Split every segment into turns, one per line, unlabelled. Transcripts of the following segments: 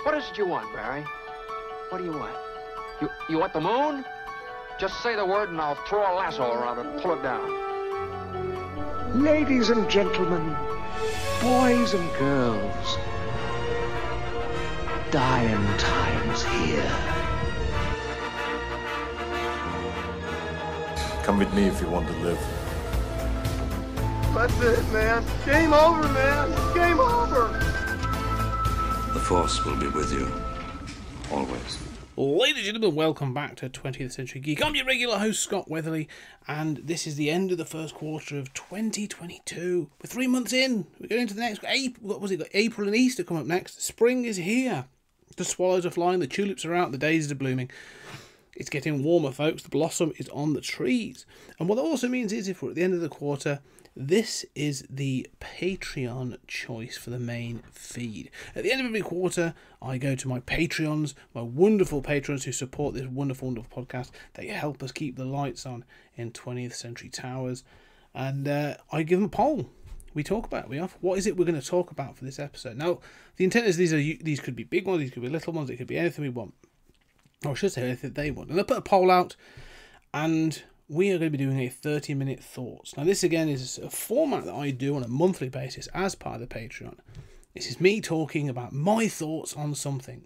What is it you want, Barry? What do you want? You want the moon? Just say the word and I'll throw a lasso around it and pull it down.
Ladies and gentlemen, boys and girls, dying times here.
Come with me if you want to live.
That's it, man. Game over, man. Game over.
The Force will be with you, always.
Ladies and gentlemen, welcome back to 20th Century Geek. I'm your regular host, Scott Weatherly, and this is the end of the first quarter of 2022. We're 3 months in. We're going into the next... What was it? Got April and Easter come up next. Spring is here. The swallows are flying, the tulips are out, the daisies are blooming. It's getting warmer, folks. The blossom is on the trees. And what that also means is, if we're at the end of the quarter, this is the Patreon choice for the main feed. At the end of every quarter, I go to my Patreons, my wonderful patrons who support this wonderful, wonderful podcast. They help us keep the lights on in 20th Century Towers. And I give them a poll. We talk about it. What is it we're going to talk about for this episode? Now, the intent is these could be big ones, these could be little ones, it could be anything we want. Or I should say anything they want. And I put a poll out, and we are going to be doing a 30-minute thoughts. Now, this again is a format that I do on a monthly basis as part of the Patreon. This is me talking about my thoughts on something.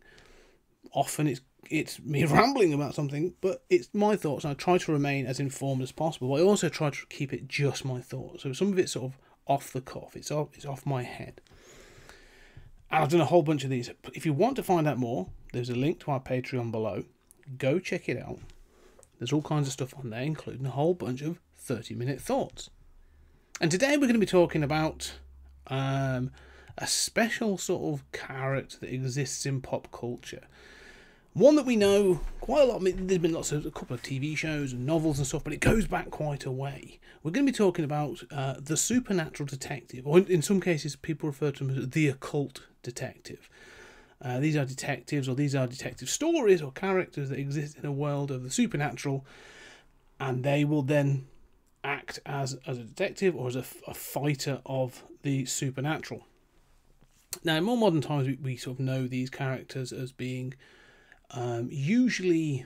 Often it's me rambling about something, but it's my thoughts, and I try to remain as informed as possible. But I also try to keep it just my thoughts. So some of it's sort of off the cuff. It's off my head. And I've done a whole bunch of these. If you want to find out more, there's a link to our Patreon below. Go check it out. There's all kinds of stuff on there, including a whole bunch of 30-minute thoughts. And today we're going to be talking about a special sort of character that exists in pop culture. One that we know quite a lot. I mean, there's been a couple of TV shows and novels and stuff, but it goes back quite a way. We're going to be talking about the supernatural detective, or in some cases people refer to him as the occult detective. These are detectives, or these are detective stories or characters that exist in a world of the supernatural, and they will then act as a detective or as a fighter of the supernatural. Now, in more modern times, we sort of know these characters as being usually,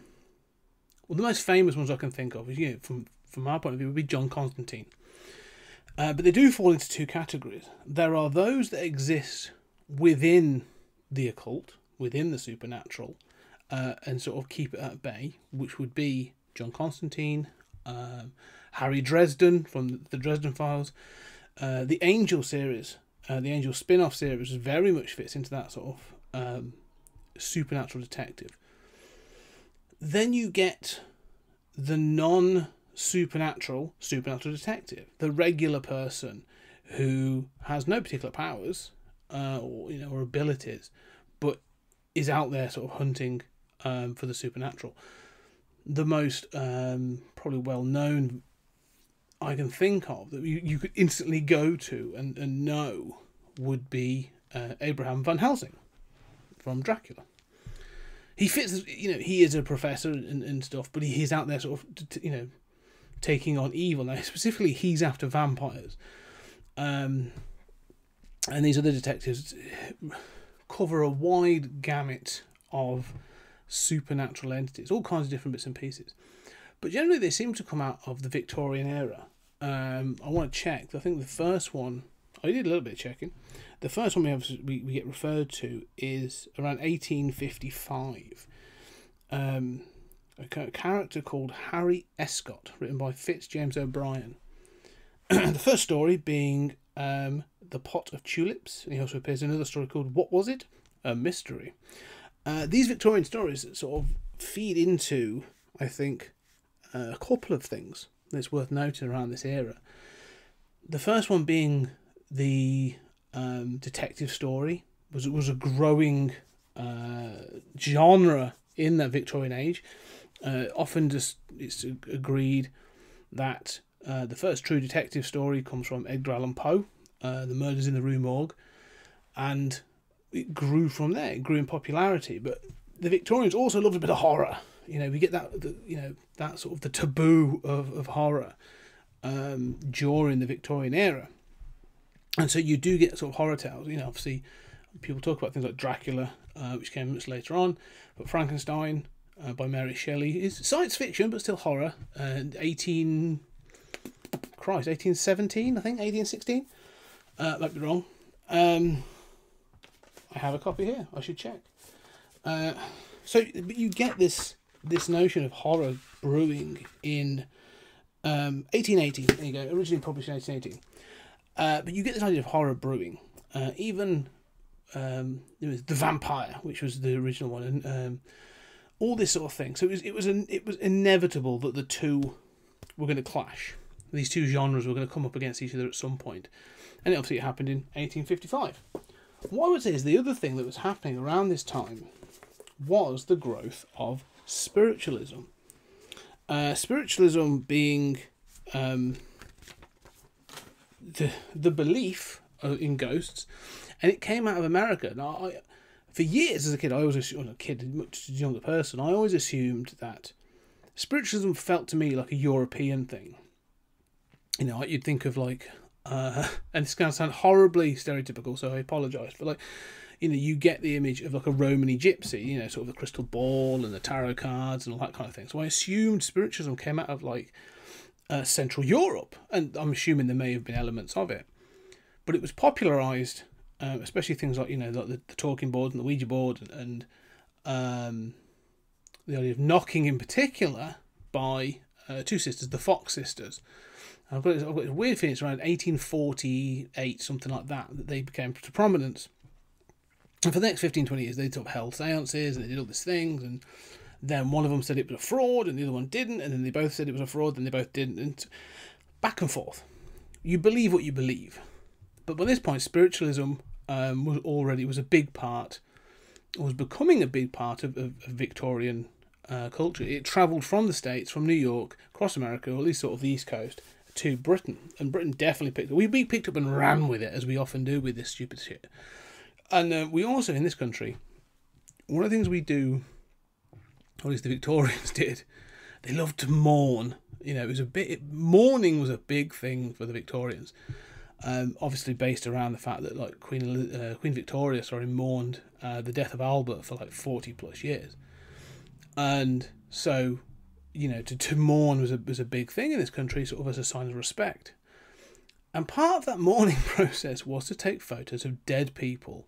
well, the most famous ones I can think of, is, from our point of view, would be John Constantine. But they do fall into two categories. There are those that exist within the occult, within the supernatural, and sort of keep it at bay, which would be John Constantine, Harry Dresden from the Dresden Files, the Angel series, the Angel spin-off series very much fits into that sort of supernatural detective. Then you get the non-supernatural detective, the regular person who has no particular powers or abilities, but is out there sort of hunting for the supernatural. The most probably well-known I can think of that you could instantly go to and know would be Abraham Van Helsing from Dracula. He fits, he is a professor and stuff, but he's out there sort of, taking on evil. Now, specifically, he's after vampires. And these other detectives cover a wide gamut of supernatural entities, all kinds of different bits and pieces. But generally, they seem to come out of the Victorian era. I want to check. I think the first one, I did a little bit of checking. The first one we get referred to is around 1855. A character called Harry Escott, written by James O'Brien. The first story being The Pot of Tulips, and he also appears in another story called What Was It? A Mystery. These Victorian stories sort of feed into, I think, a couple of things that's worth noting around this era. The first one being the detective story was a growing genre in that Victorian age. Often it's agreed that the first true detective story comes from Edgar Allan Poe, The Murders in the Rue Morgue, and it grew from there. It grew in popularity, but the Victorians also loved a bit of horror. We get that sort of the taboo of horror during the Victorian era. And so you do get sort of horror tales. Obviously, People talk about things like Dracula, which came much later on, but Frankenstein by Mary Shelley is science fiction, but still horror. 1817, I think, 1816. Might be wrong. I have a copy here. I should check. But you get this notion of horror brewing in 1880. There you go. Originally published in 1818. But you get this idea of horror brewing. Even there was The Vampire, which was the original one, and all this sort of thing. So it was inevitable that the two were going to clash. These two genres were going to come up against each other at some point. And obviously it happened in 1855. What I would say is the other thing that was happening around this time was the growth of spiritualism. Spiritualism being the belief in ghosts, and it came out of America. Now, for years as a kid, much younger person, I always assumed that spiritualism felt to me like a European thing. You know, you'd think of like, and it's going to sound horribly stereotypical, so I apologise, but like, you know, you get the image of like a Romany gypsy, you know, sort of the crystal ball and the tarot cards and all that kind of thing. So I assumed spiritualism came out of like Central Europe, and I'm assuming there may have been elements of it, but it was popularised, especially things like, you know, like the talking board and the Ouija board, and the idea of knocking in particular by two sisters, the Fox sisters. I've got this weird feeling it's around 1848, something like that they became to prominence. And for the next 15, 20 years, they sort of held seances and they did all these things. And then one of them said it was a fraud and the other one didn't. And then they both said it was a fraud and they both didn't. And back and forth. You believe what you believe. But by this point, spiritualism was a big part, was becoming a big part of Victorian culture. It travelled from the States, from New York, across America, or at least sort of the East Coast, to Britain. And Britain definitely picked up. We picked up and ran with it, as we often do with this stupid shit. And we also, in this country, one of the things we do, or at least the Victorians did, they loved to mourn. You know, mourning was a big thing for the Victorians. Obviously based around the fact that like Queen Victoria mourned the death of Albert for like 40 plus years. And so, you know, to mourn was a big thing in this country, sort of as a sign of respect. And part of that mourning process was to take photos of dead people.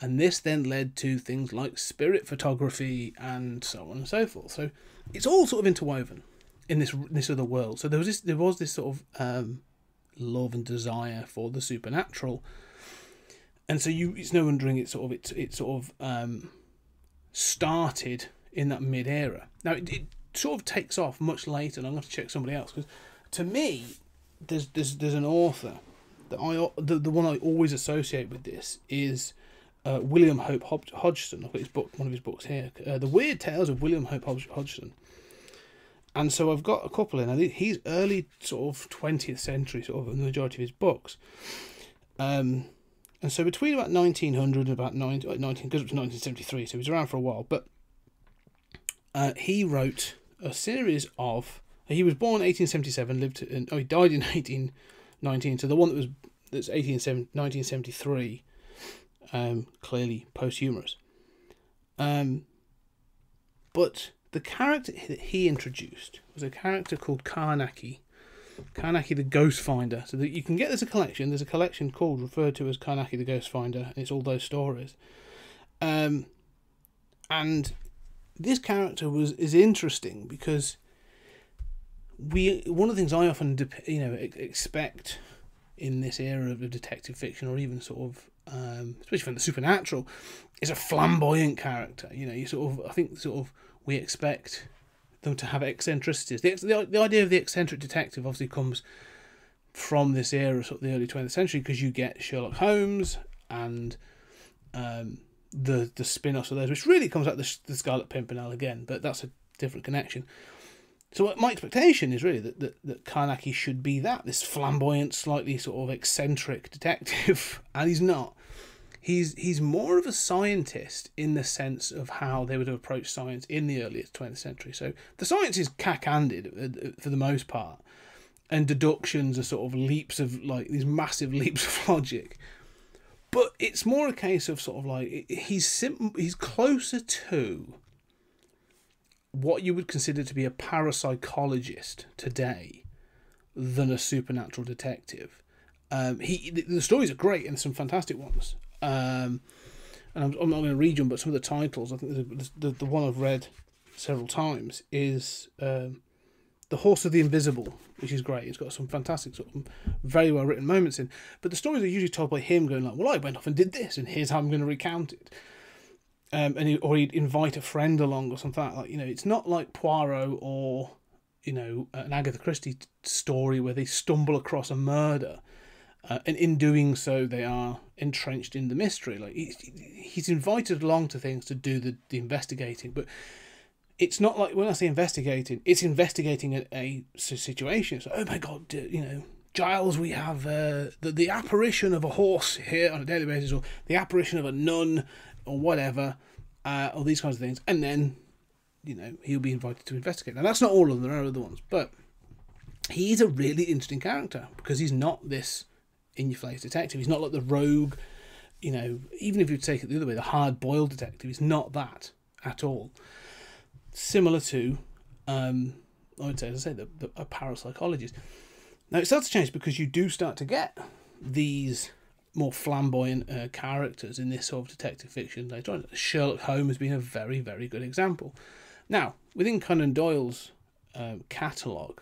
And this then led to things like spirit photography and so on and so forth. So it's all sort of interwoven in this other world. So there was this sort of love and desire for the supernatural. And so it's no wondering it sort of started in that mid-era. Now it sort of takes off much later, and I'm going to check somebody else, because to me there's an author that the one I always associate with this is William Hope Hodgson. I've got one of his books here, The Weird Tales of William Hope Hodgson. And so I've got a couple in. I think he's early sort of 20th century, sort of, in the majority of his books. And so between about 1900 and about 1973, so he was around for a while. But he wrote a series of. He was born 1877, he died in 1819. So the one that's 1973. Clearly posthumous. But the character that he introduced was a character called Carnacki the Ghost Finder. So that you can get there's a collection referred to as Carnacki the Ghost Finder, and it's all those stories. And this character is interesting because one of the things I often expect in this era of detective fiction, or even sort of especially from the supernatural, is a flamboyant character. You know, I think we expect them to have eccentricities. The idea of the eccentric detective obviously comes from this era, sort of the early 20th century, because you get Sherlock Holmes and the spin-offs of those, which really comes out the Scarlet Pimpernel again, but that's a different connection. So my expectation is really that Carnacki should be this flamboyant, slightly sort of eccentric detective, and he's not. He's more of a scientist in the sense of how they would have approached science in the earliest 20th century. So the science is cack-handed for the most part, and deductions are sort of these massive leaps of logic. But it's more a case of sort of like he's closer to what you would consider to be a parapsychologist today than a supernatural detective. The stories are great and some fantastic ones. And I'm not going to read them, but some of the titles, I think the one I've read several times is The Horse of the Invisible, which is great. It's got some fantastic sort of very well written moments in. But the stories are usually told by him going like, well, I went off and did this, and here's how I'm going to recount it. Or he'd invite a friend along or something like that. You know, it's not like Poirot or, you know, an Agatha Christie story where they stumble across a murder. And in doing so, they are entrenched in the mystery. Like he's invited along to things to do the investigating, but it's not like, when I say investigating, it's investigating a situation. So, oh my God, you know, Giles, we have the apparition of a horse here on a daily basis, or the apparition of a nun, or whatever, or these kinds of things, and then, you know, he'll be invited to investigate. Now, that's not all of them; there are other ones, but he is a really interesting character because he's not this in-your-face detective. He's not like the rogue, you know, even if you take it the other way, the hard-boiled detective. He's not that at all. Similar to, I would say, as I say, a parapsychologist. Now, it starts to change because you do start to get these more flamboyant characters in this sort of detective fiction later on. Sherlock Holmes has been a very, very good example. Now, within Conan Doyle's catalogue,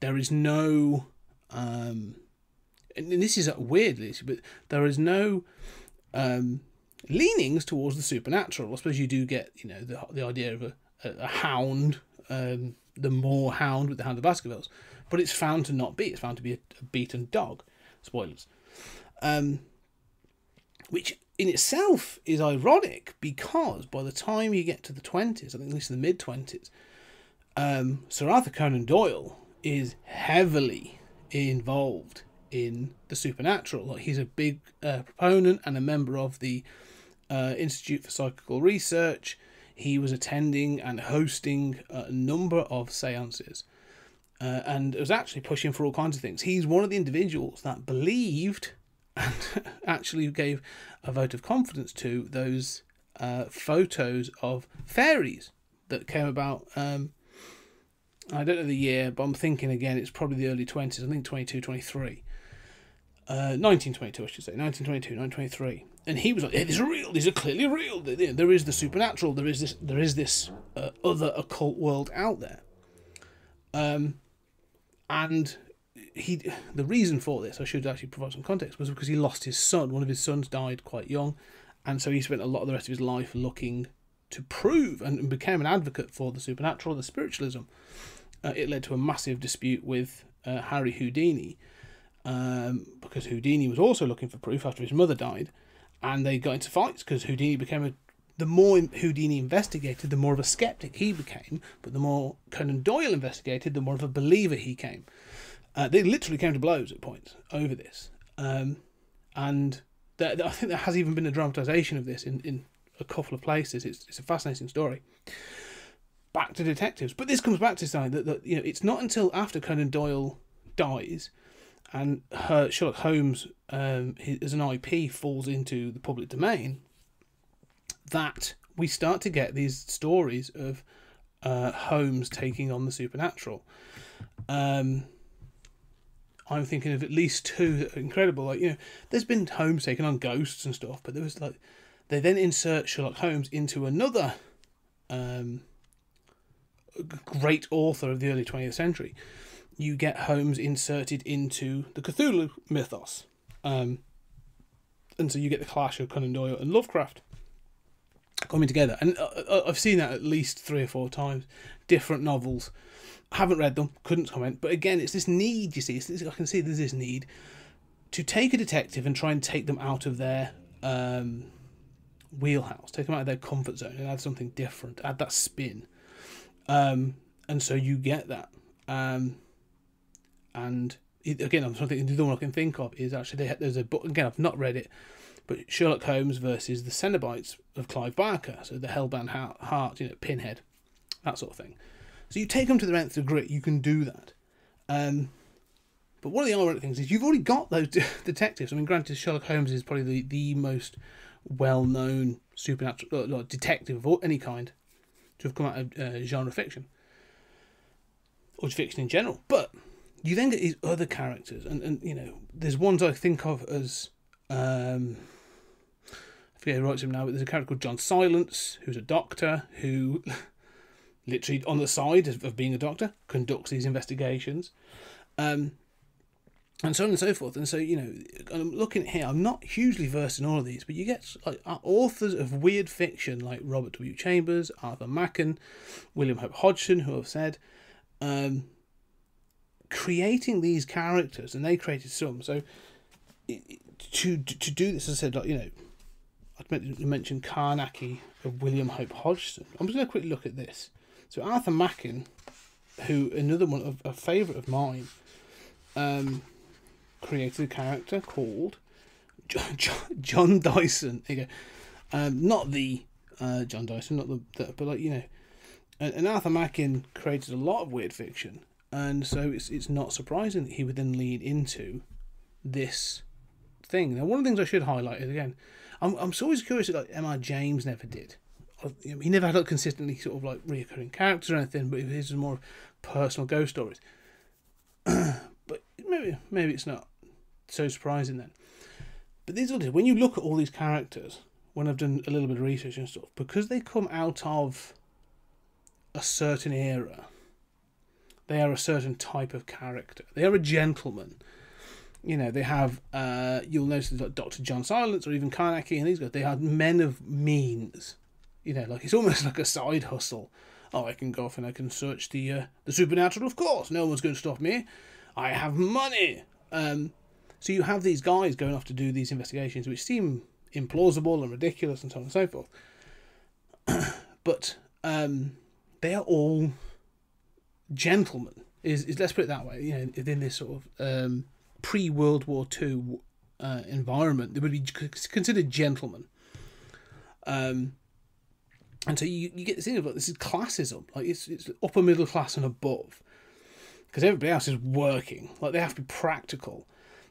there is no... and this is weirdly, but there is no leanings towards the supernatural. I suppose you do get, you know, the idea of a hound, the Moor hound with the Hound of Baskervilles, but it's found to not be. It's found to be a beaten dog. Spoilers. Which in itself is ironic because by the time you get to the 20s, I think at least in the mid-20s, Sir Arthur Conan Doyle is heavily involved in the supernatural. Like, he's a big proponent and a member of the Institute for Psychical Research. He was attending and hosting a number of seances, and was actually pushing for all kinds of things. He's one of the individuals that believed and actually gave a vote of confidence to those photos of fairies that came about. I don't know the year, but I'm thinking again it's probably the early 20s. I think 22, 23. 1922, I should say. 1922, 1923. And he was like, hey, these are real. These are clearly real. There is the supernatural. There is this other occult world out there. And the reason for this, I should actually provide some context, was because he lost his son. One of his sons died quite young. And so he spent a lot of the rest of his life looking to prove and became an advocate for the supernatural, the spiritualism. It led to a massive dispute with Harry Houdini, because Houdini was also looking for proof after his mother died, and they got into fights because Houdini became the more Houdini investigated, the more of a skeptic he became, but the more Conan Doyle investigated, the more of a believer he came. They literally came to blows at points over this, and I think there has even been a dramatisation of this in a couple of places. It's a fascinating story. Back to detectives, but this comes back to saying that you know, it's not until after Conan Doyle dies and Sherlock Holmes as an IP falls into the public domain that we start to get these stories of Holmes taking on the supernatural. I'm thinking of at least two that are incredible. Like, you know, there's been Holmes taking on ghosts and stuff, but there was like they then insert Sherlock Holmes into another great author of the early 20th century. You get Holmes inserted into the Cthulhu mythos, and so you get the clash of Conan Doyle and Lovecraft coming together. And I've seen that at least 3 or 4 times. Different novels. Haven't read them, couldn't comment. But again, it's this need, you see. I can see there's this need to take a detective and try and take them out of their wheelhouse, take them out of their comfort zone and add something different, add that spin. And so you get that. Again, I'm thinking the one I can think of is actually there's a book, again, I've not read it, but Sherlock Holmes versus the Cenobites of Clive Barker, so the Hellbound Heart, you know, Pinhead, that sort of thing. So you take them to the nth degree, you can do that. But one of the ironic things is you've already got those detectives. I mean, granted, Sherlock Holmes is probably the most well-known supernatural detective of any kind to have come out of genre fiction, or fiction in general. But you then get these other characters, and you know, there's ones I think of as I forget who writes him now, but there's a character called John Silence, who's a doctor who literally on the side of being a doctor conducts these investigations, and so on and so forth. And so, you know, I'm looking here, I'm not hugely versed in all of these, but you get like authors of weird fiction like Robert W. Chambers, Arthur Machen, William Hope Hodgson, who have said, creating these characters, and they created some. So to do this, as I said, like, you know, I'd mention Carnacki of William Hope Hodgson. I'm just going to quickly look at this. So Arthur Machen, who another one, a favourite of mine, created a character called John Dyson. There you go. Not the John Dyson, not the but like, you know, and Arthur Machen created a lot of weird fiction, and so it's not surprising that he would then lead into this thing. Now, one of the things I should highlight is, again, I'm always curious that like M.R. James never did. He never had like consistently sort of like reoccurring characters or anything, but his was more personal ghost stories. But maybe it's not so surprising then. But these are, when you look at all these characters, when I've done a little bit of research and stuff, because they come out of a certain era, they are a certain type of character. They are a gentleman. You know, they have, you'll notice like Dr. John Silence or even Carnacki and these guys, they are men of means. You know, like it's almost like a side hustle. Oh, I can go off and I can search the supernatural, of course. No one's going to stop me. I have money. So you have these guys going off to do these investigations, which seem implausible and ridiculous and so on and so forth. But they are all gentlemen. Is let's put it that way. You know, within this sort of pre-World War II environment, they would be considered gentlemen. And so you get this thing of like, this is classism. Like it's upper middle class and above, because everybody else is working. Like they have to be practical.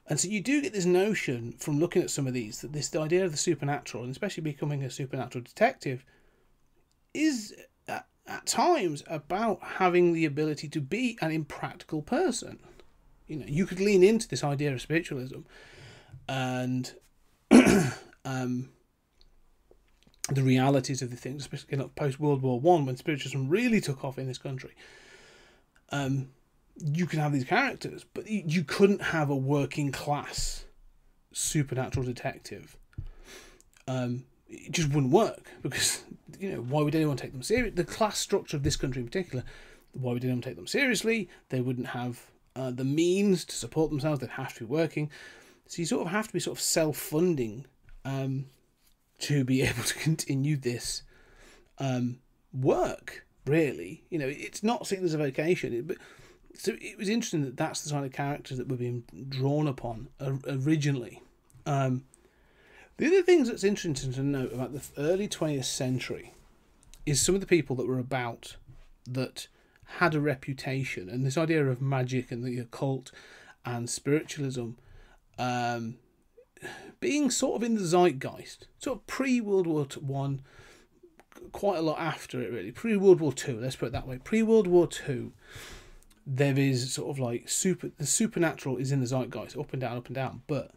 And so you do get this notion from looking at some of these that the idea of the supernatural, and especially becoming a supernatural detective, is at times about having the ability to be an impractical person. You know, you could lean into this idea of spiritualism and the realities of the things, especially in post World War I, when spiritualism really took off in this country. You can have these characters, but you couldn't have a working class supernatural detective. It just wouldn't work, because, you know, why would anyone take them seriously? The class structure of this country in particular, why would anyone take them seriously? They wouldn't have the means to support themselves. They'd have to be working. So you sort of have to be sort of self-funding to be able to continue this work, really. You know, it's not seen as a vocation, but so it was interesting that that's the kind of characters that were being drawn upon originally. The other things that's interesting to note about the early 20th century is some of the people that were about that had a reputation, and this idea of magic and the occult and spiritualism being sort of in the zeitgeist, sort of pre-World War I, quite a lot after it, really. Pre-World War II, let's put it that way. Pre-World War II, there is sort of like the supernatural is in the zeitgeist, up and down. But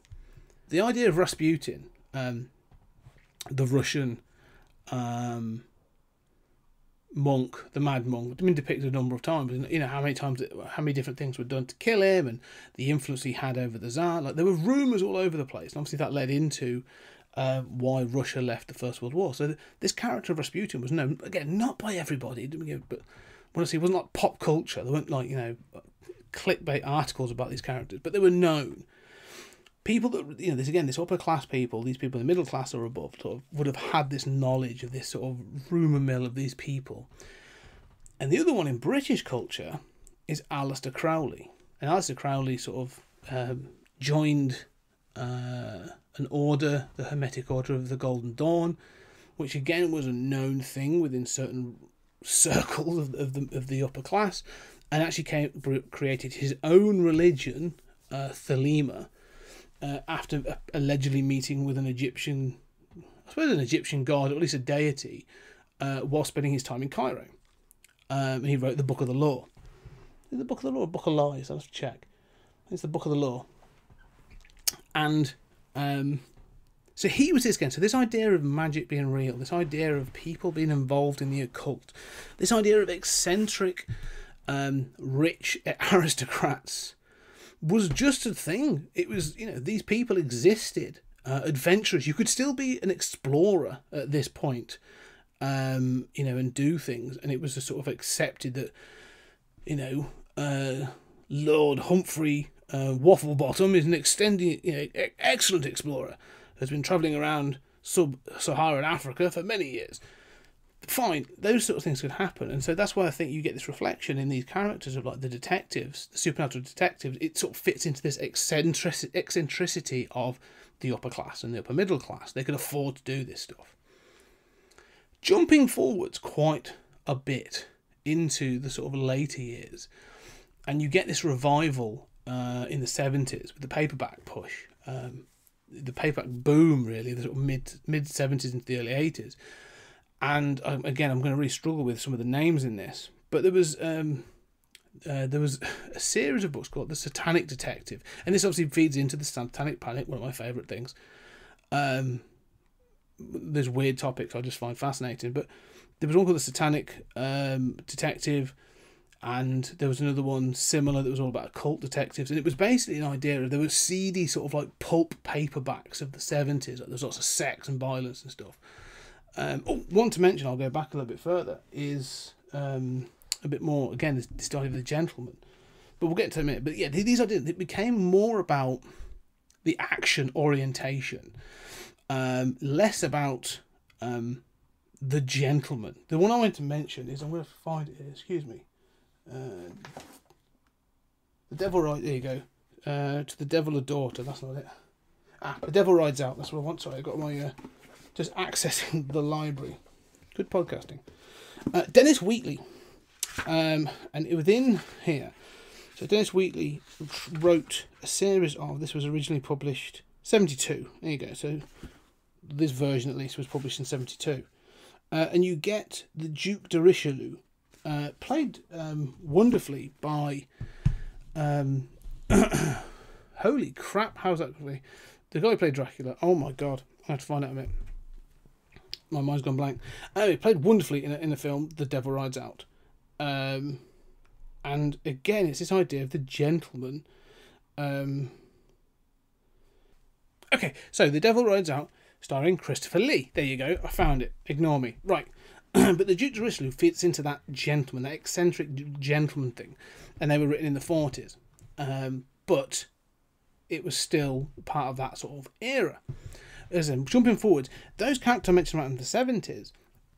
the idea of Rasputin, the Russian monk, the mad monk, it's been depicted a number of times. You know how many different things were done to kill him, and the influence he had over the Tsar. Like there were rumours all over the place, and obviously that led into why Russia left the First World War. So this character of Rasputin was known, again, not by everybody, but honestly, it wasn't like pop culture. There weren't like, you know, clickbait articles about these characters, but they were known. People that, you know, this upper class people, these people in the middle class or above, sort of would have had this knowledge of this sort of rumour mill of these people. And the other one in British culture is Aleister Crowley. And Aleister Crowley sort of joined an order, the Hermetic Order of the Golden Dawn, which again was a known thing within certain circles of the upper class, and actually created his own religion Thelema after allegedly meeting with an Egyptian, I suppose an Egyptian god, or at least a deity, while spending his time in Cairo. And he wrote the Book of the Law. Is it the Book of the Law or Book of Lies? I'll have to check. It's the Book of the Law. And so he was this again. So this idea of magic being real, this idea of people being involved in the occult, this idea of eccentric, rich aristocrats was just a thing. It was, these people existed, adventurers. You could still be an explorer at this point, and do things. And it was a sort of accepted that, Lord Humphrey Wafflebottom is an excellent explorer, has been travelling around sub-Saharan Africa for many years. Fine, those sort of things could happen, and so that's why I think you get this reflection in these characters of like the detectives, the supernatural detectives. It sort of fits into this eccentricity of the upper class and the upper middle class. They can afford to do this stuff. Jumping forwards quite a bit into the sort of later years, and you get this revival in the 70s with the paperback push, the paperback boom, really, the sort of mid 70s into the early 80s. And again, I'm going to really struggle with some of the names in this, but there was a series of books called The Satanic Detective, and this obviously feeds into the Satanic Panic, one of my favourite things. There's weird topics I just find fascinating, but there was one called The Satanic Detective, and there was another one similar that was all about occult detectives, and it was basically an idea of there were seedy sort of like pulp paperbacks of the 70s, like there's lots of sex and violence and stuff. One to mention, I'll go back a little bit further, is a bit more, again, this idea of the gentleman. But we'll get to it in a minute. But yeah, these ideas, it became more about the action orientation, less about the gentleman. The one I want to mention is, I'm going to find it here, excuse me. The Devil Rides, there you go. To the Devil a Daughter, that's not it. The Devil Rides Out, that's what I want. Sorry, I've got my... just accessing the library. Good podcasting. Dennis Wheatley. And within here, so Dennis Wheatley wrote a series of, this was originally published 72. There you go. So this version at least was published in 72. And you get the Duke de Richelieu, played wonderfully by holy crap, how's that going to be? The guy who played Dracula. Oh my god, I have to find out a minute. My mind's gone blank. He played wonderfully in the film The Devil Rides Out. And again, it's this idea of the gentleman. Okay, so The Devil Rides Out, starring Christopher Lee. There you go, I found it. Ignore me. Right. But the Duke de Richelieu fits into that gentleman, that eccentric gentleman thing. And they were written in the 40s. But it was still part of that sort of era. As in, jumping forward, those characters I mentioned about in the 70s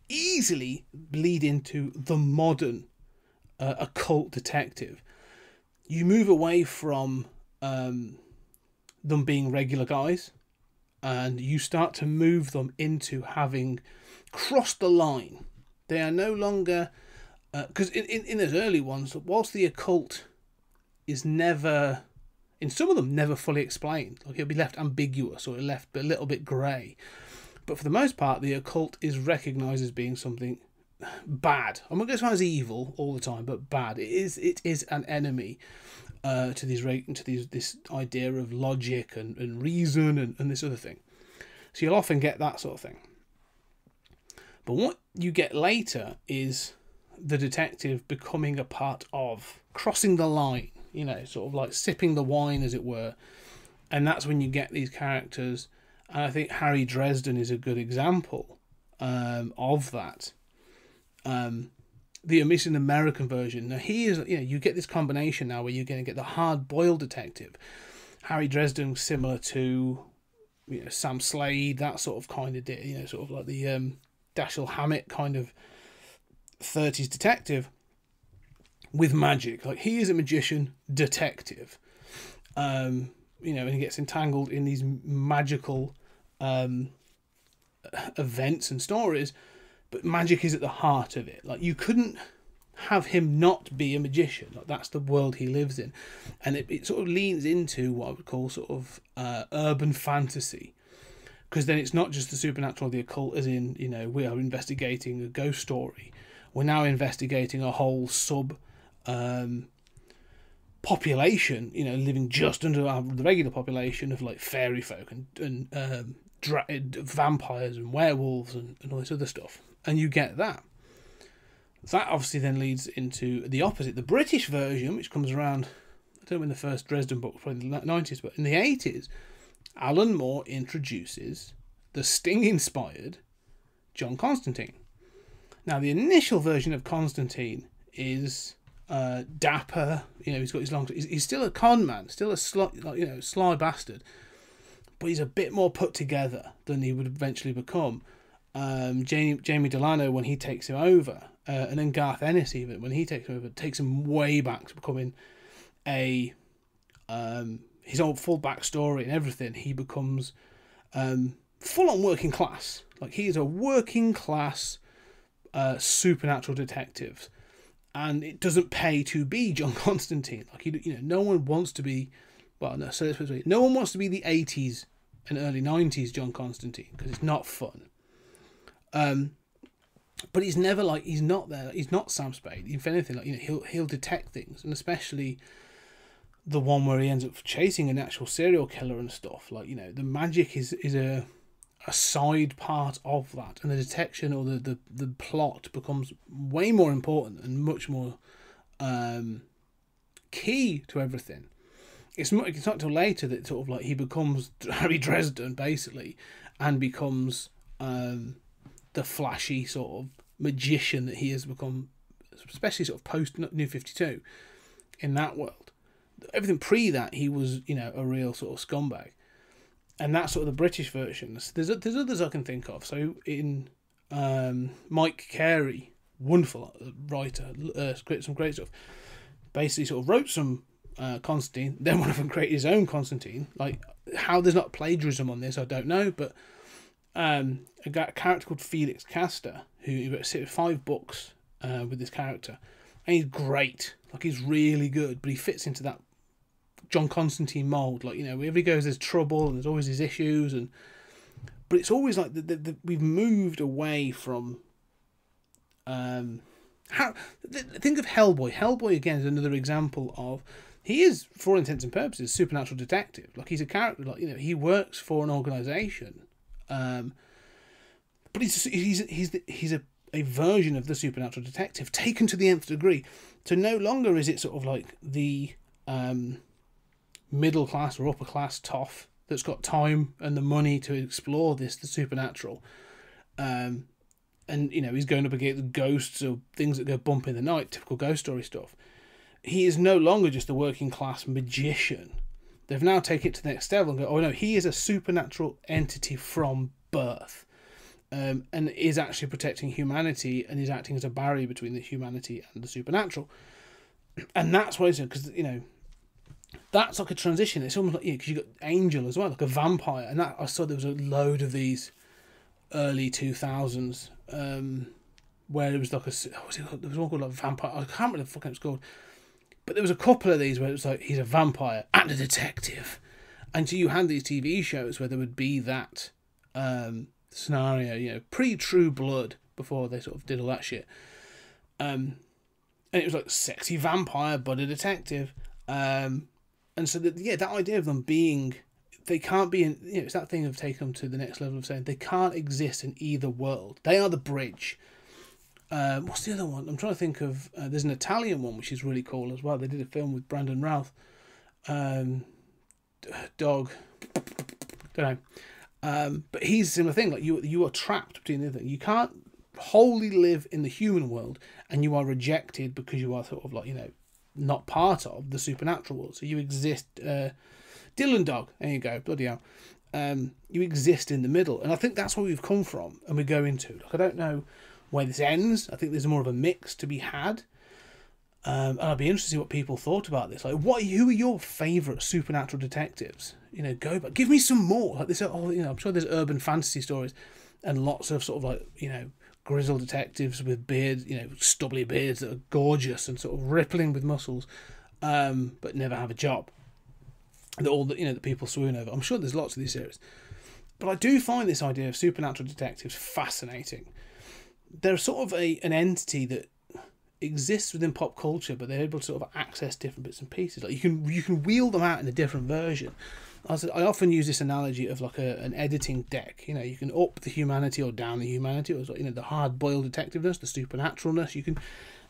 easily bleed into the modern occult detective. You move away from them being regular guys, and you start to move them into having crossed the line. They are no longer... Because in those early ones, whilst the occult is never... in some of them, never fully explained. Like, it'll be left ambiguous or left a little bit grey. But for the most part, the occult is recognised as being something bad. I'm not going to say it's evil all the time, but bad. It is an enemy to this idea of logic and reason and this other thing. So you'll often get that sort of thing. But what you get later is the detective becoming a part of crossing the line. Sort of like sipping the wine, as it were. And that's when you get these characters. And I think Harry Dresden is a good example of that. The Missing American version. Now, he is, you get this combination now where you're going to get the hard-boiled detective. Harry Dresden, similar to, Sam Slade, that sort of kind of, sort of like the Dashiell Hammett kind of 30s detective. With magic, like he is a magician detective, and he gets entangled in these magical events and stories, but magic is at the heart of it. Like, you couldn't have him not be a magician. Like, that's the world he lives in, and it sort of leans into what I would call sort of urban fantasy, because then it's not just the supernatural, the occult, as in, you know, we are investigating a ghost story. We're now investigating a whole population, you know, living just under the regular population of like fairy folk and vampires and werewolves and all this other stuff, and you get that. That obviously then leads into the opposite, the British version, which comes around, I don't know when the first Dresden book was, probably in the 90s, but in the 80s, Alan Moore introduces the Sting-inspired John Constantine. Now, the initial version of Constantine is dapper, you know, he's got his long... He's still a con man, still a sly bastard, but he's a bit more put together than he would eventually become. Jamie Delano, when he takes him over, and then Garth Ennis, even when he takes him over, takes him way back to becoming his old full backstory and everything. He becomes full on working class. Like, he is a working class supernatural detective, and it doesn't pay to be John Constantine. Like, you know, no one wants to be. Well, no. So let's put it this way. No one wants to be the 80s and early 90s John Constantine, because it's not fun. But he's never like, he's not there. He's not Sam Spade. If anything, like, you know, he'll detect things, and especially the one where he ends up chasing an actual serial killer and stuff. Like, you know, the magic is a side part of that, and the detection or the plot becomes way more important and much more key to everything. It's not till later that sort of like he becomes Harry Dresden basically, and becomes the flashy sort of magician that he has become, especially sort of post New 52 in that world. Everything pre that, he was, you know, a real sort of scumbag, and that's sort of the British versions. There's others I can think of. So in Mike Carey, wonderful writer, some great stuff. Basically, sort of wrote some Constantine. Then one of them created his own Constantine. Like, how there's not plagiarism on this, I don't know, but a character called Felix Castor, who wrote 5 books with this character, and he's great. Like, he's really good, but he fits into that John Constantine mold. Like, you know, wherever he goes, there's trouble, and there's always his issues, but it's always like we've moved away from. Think of Hellboy. Hellboy again is another example of, he is, for all intents and purposes, a supernatural detective. Like, he's a character. Like, you know, he works for an organisation. But he's a version of the supernatural detective taken to the nth degree. So no longer is it sort of like the middle class or upper class toff that's got time and the money to explore the supernatural. And, you know, he's going up against ghosts or things that go bump in the night, typical ghost story stuff. He is no longer just a working class magician. They've now taken it to the next level and go, oh no, he is a supernatural entity from birth, and is actually protecting humanity and is acting as a barrier between the humanity and the supernatural. And that's what it's, because, you know, that's like a transition. It's almost like, yeah, because you got Angel as well, like a vampire, and that I saw there was a load of these early 2000s where it was like there was one called like Vampire. I can't remember the fuck it was called. But there was a couple of these where it was like, he's a vampire and a detective. And so you had these TV shows where there would be that scenario, you know, pre-True Blood, before they sort of did all that shit. And it was like sexy vampire but a detective. And so, that idea of them being, they can't be in, you know, it's that thing of taking them to the next level of saying they can't exist in either world. They are the bridge. What's the other one? I'm trying to think of. There's an Italian one which is really cool as well. They did a film with Brandon Routh. Dog. Don't know. But he's a similar thing. Like, you are trapped between the thing. You can't wholly live in the human world, and you are rejected because you are sort of like, you know, not part of the supernatural world. So you exist. Dylan Dog. There you go. Bloody hell. You exist in the middle, and I think that's where we've come from, and we go into. Like, I don't know where this ends. I think there's more of a mix to be had, and I'd be interested to see what people thought about this. Like, who are your favourite supernatural detectives? You know, go back, give me some more. Like this, you know, I'm sure there's urban fantasy stories and lots of sort of like, you know, grizzled detectives with beards, stubbly beards that are gorgeous and sort of rippling with muscles, but never have a job. That all the people swoon over. I'm sure there's lots of these series, but I do find this idea of supernatural detectives fascinating. They're sort of an entity that exists within pop culture, but they're able to sort of access different bits and pieces. Like you can wheel them out in a different version. I often use this analogy of like an editing deck. You can up the humanity or down the humanity, or the hard-boiled detectiveness, the supernaturalness. You can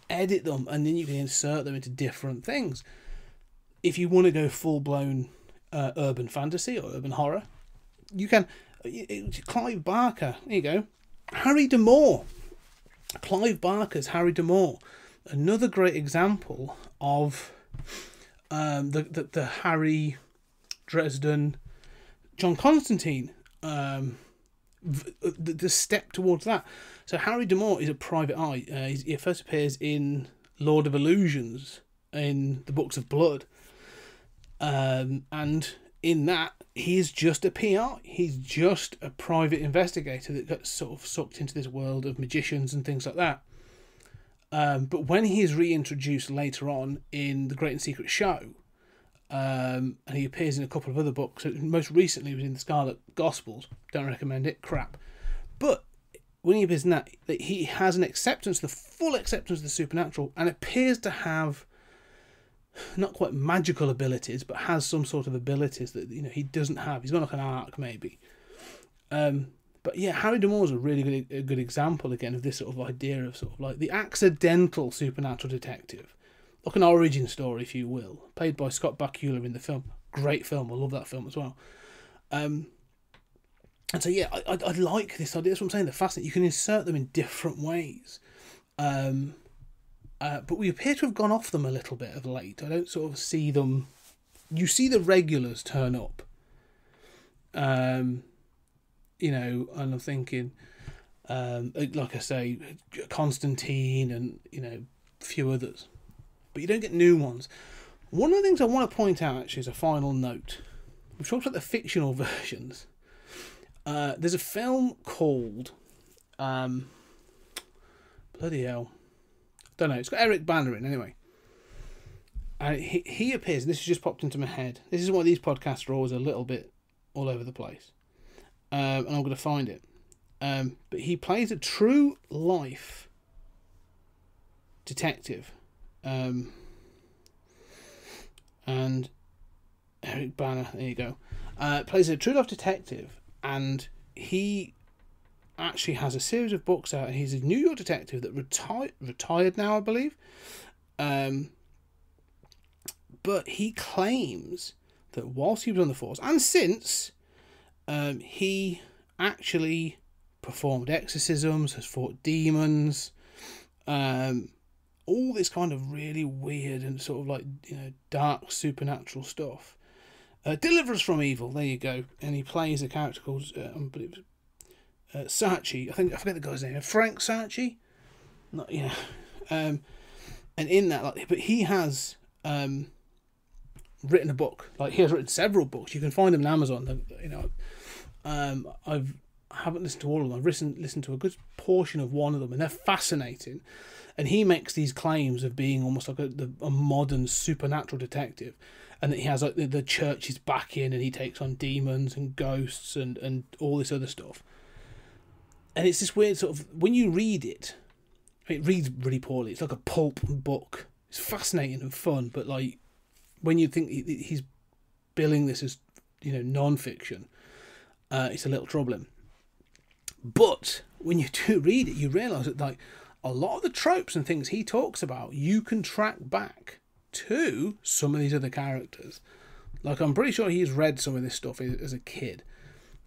edit them, and then you can insert them into different things. If you want to go full-blown urban fantasy or urban horror, you can. Clive Barker, there you go. Harry D'Amour. Clive Barker's Harry D'Amour. Another great example of the Harry Dresden, John Constantine, the step towards that. So Harry D'Amour is a private eye. He first appears in Lord of Illusions in the Books of Blood, and in that he's just a PI. He's just a private investigator that got sort of sucked into this world of magicians and things like that. But when he is reintroduced later on in The Great and Secret Show, and he appears in a couple of other books. Most recently, he was in the Scarlet Gospels. Don't recommend it. Crap. But when he appears in that, he has an acceptance, the full acceptance of the supernatural, and appears to have not quite magical abilities, but has some sort of abilities that he doesn't have. He's got like an arc, maybe. But yeah, Harry D'Amour is a really good example again of this sort of idea of sort of like the accidental supernatural detective. Like an origin story, if you will, played by Scott Bakula in the film. Great film, I love that film as well. And so yeah, I like this idea. That's what I'm saying. They're fascinating. You can insert them in different ways, but we appear to have gone off them a little bit of late. I don't sort of see them. You see the regulars turn up, and I'm thinking, like I say, Constantine and a few others. But you don't get new ones. One of the things I want to point out, actually, as a final note, we've talked about the fictional versions. There's a film called, bloody hell, don't know. It's got Eric Banner in, anyway. And he appears, and this has just popped into my head. This is why these podcasts are always a little bit all over the place. And I'm going to find it. But he plays a true life detective. And Eric Banner, there you go, plays a true life detective, and he actually has a series of books out. He's a New York detective that retired now, I believe. But he claims that whilst he was on the force, and since, he actually performed exorcisms, has fought demons, all this kind of really weird and sort of like dark supernatural stuff. Deliver us from evil. There you go. And he plays a character called Saatchi. I forget the guy's name. Frank Saatchi. Not and in that, but he has written a book. Like he has written several books. You can find them on Amazon. I haven't listened to all of them. I've listened to a good portion of one of them, and they're fascinating. And he makes these claims of being almost like a modern supernatural detective, and that he has like the church is back in, and he takes on demons and ghosts and all this other stuff. And it's this weird sort of, when you read it, it reads really poorly. It's like a pulp book. It's fascinating and fun, but like when you think he's billing this as non-fiction, it's a little troubling. But when you do read it, you realise that like a lot of the tropes and things he talks about, you can track back to some of these other characters. Like I'm pretty sure he's read some of this stuff as a kid,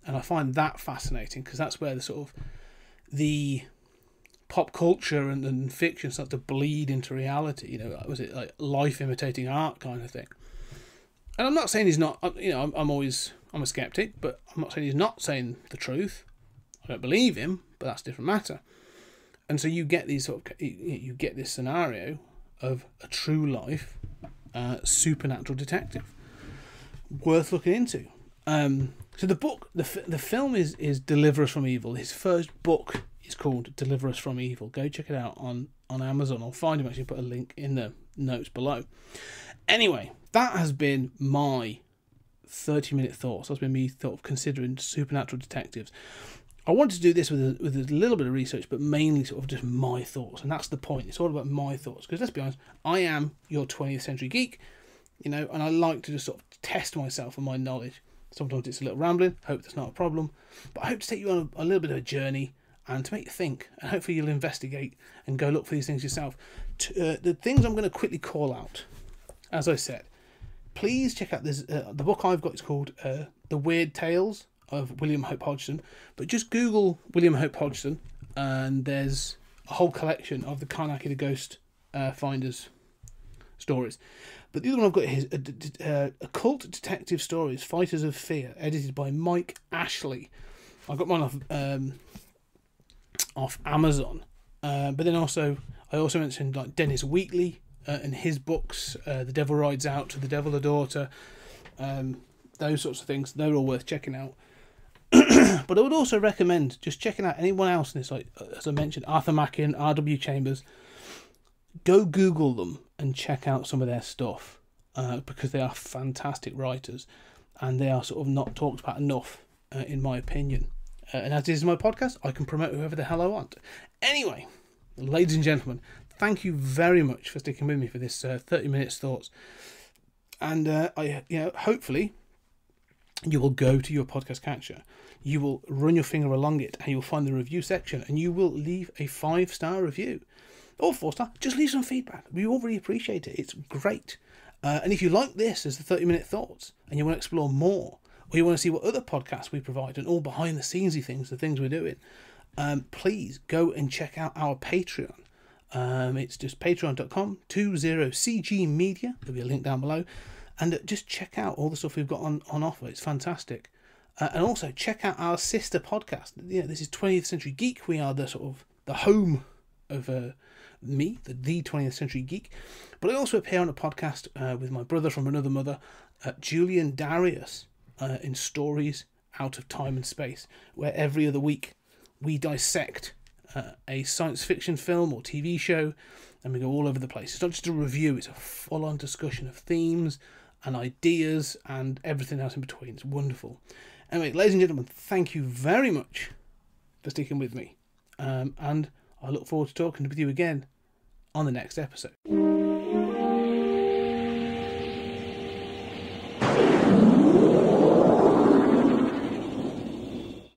and I find that fascinating because that's where the sort of the pop culture and fiction starts to bleed into reality. Was it like life imitating art kind of thing? And I'm not saying he's not. I'm a skeptic, but I'm not saying he's not saying the truth. I don't believe him, but that's a different matter. And so you get these you get this scenario of a true life supernatural detective worth looking into. So the book, the film is Deliver Us from Evil. His first book is called Deliver Us From Evil. Go check it out on Amazon. I'll find him, actually put a link in the notes below. Anyway, that has been my 30-minute thoughts. That's been me considering supernatural detectives. I wanted to do this with a little bit of research, but mainly sort of just my thoughts, and that's the point. It's all about my thoughts, because let's be honest, I am your 20th century geek, and I like to just sort of test myself and my knowledge. Sometimes it's a little rambling. Hope that's not a problem, but I hope to take you on a little bit of a journey and to make you think, and hopefully you'll investigate and go look for these things yourself. The things I'm going to quickly call out, as I said, please check out this. The book I've got is called The Weird Tales of William Hope Hodgson, but just Google William Hope Hodgson and there's a whole collection of the Karnaki the Ghost Finders stories. But the other one I've got is Occult Detective Stories, Fighters of Fear, edited by Mike Ashley. I got mine off Amazon, but then I also mentioned like Dennis Wheatley and his books, The Devil Rides Out, The Devil a Daughter, those sorts of things. They're all worth checking out. But I would also recommend just checking out anyone else in this, like as I mentioned, Arthur Mackin, R.W. Chambers. Go Google them and check out some of their stuff, because they are fantastic writers and they are sort of not talked about enough, in my opinion. And as this is my podcast, I can promote whoever the hell I want. Anyway, ladies and gentlemen, thank you very much for sticking with me for this 30 minutes thoughts. And hopefully you will go to your podcast catcher, you will run your finger along it, and you'll find the review section, and you will leave a 5-star review. Or 4-star, just leave some feedback. We all really appreciate it. It's great. And if you like this as the 30-minute thoughts, and you want to explore more, or you want to see what other podcasts we provide, and all behind-the-scenesy things, the things we're doing, please go and check out our Patreon. It's just patreon.com, 20CG Media. There'll be a link down below. And just check out all the stuff we've got on offer. It's fantastic. And also check out our sister podcast. This is 20th Century Geek. We are the home of me, the 20th Century Geek. But I also appear on a podcast with my brother from another mother, Julian Darius, in Stories Out of Time and Space, where every other week we dissect a science fiction film or TV show, and we go all over the place. It's not just a review, it's a full-on discussion of themes and ideas and everything else in between. It's wonderful. Anyway, ladies and gentlemen, thank you very much for sticking with me. And I look forward to talking with you again on the next episode.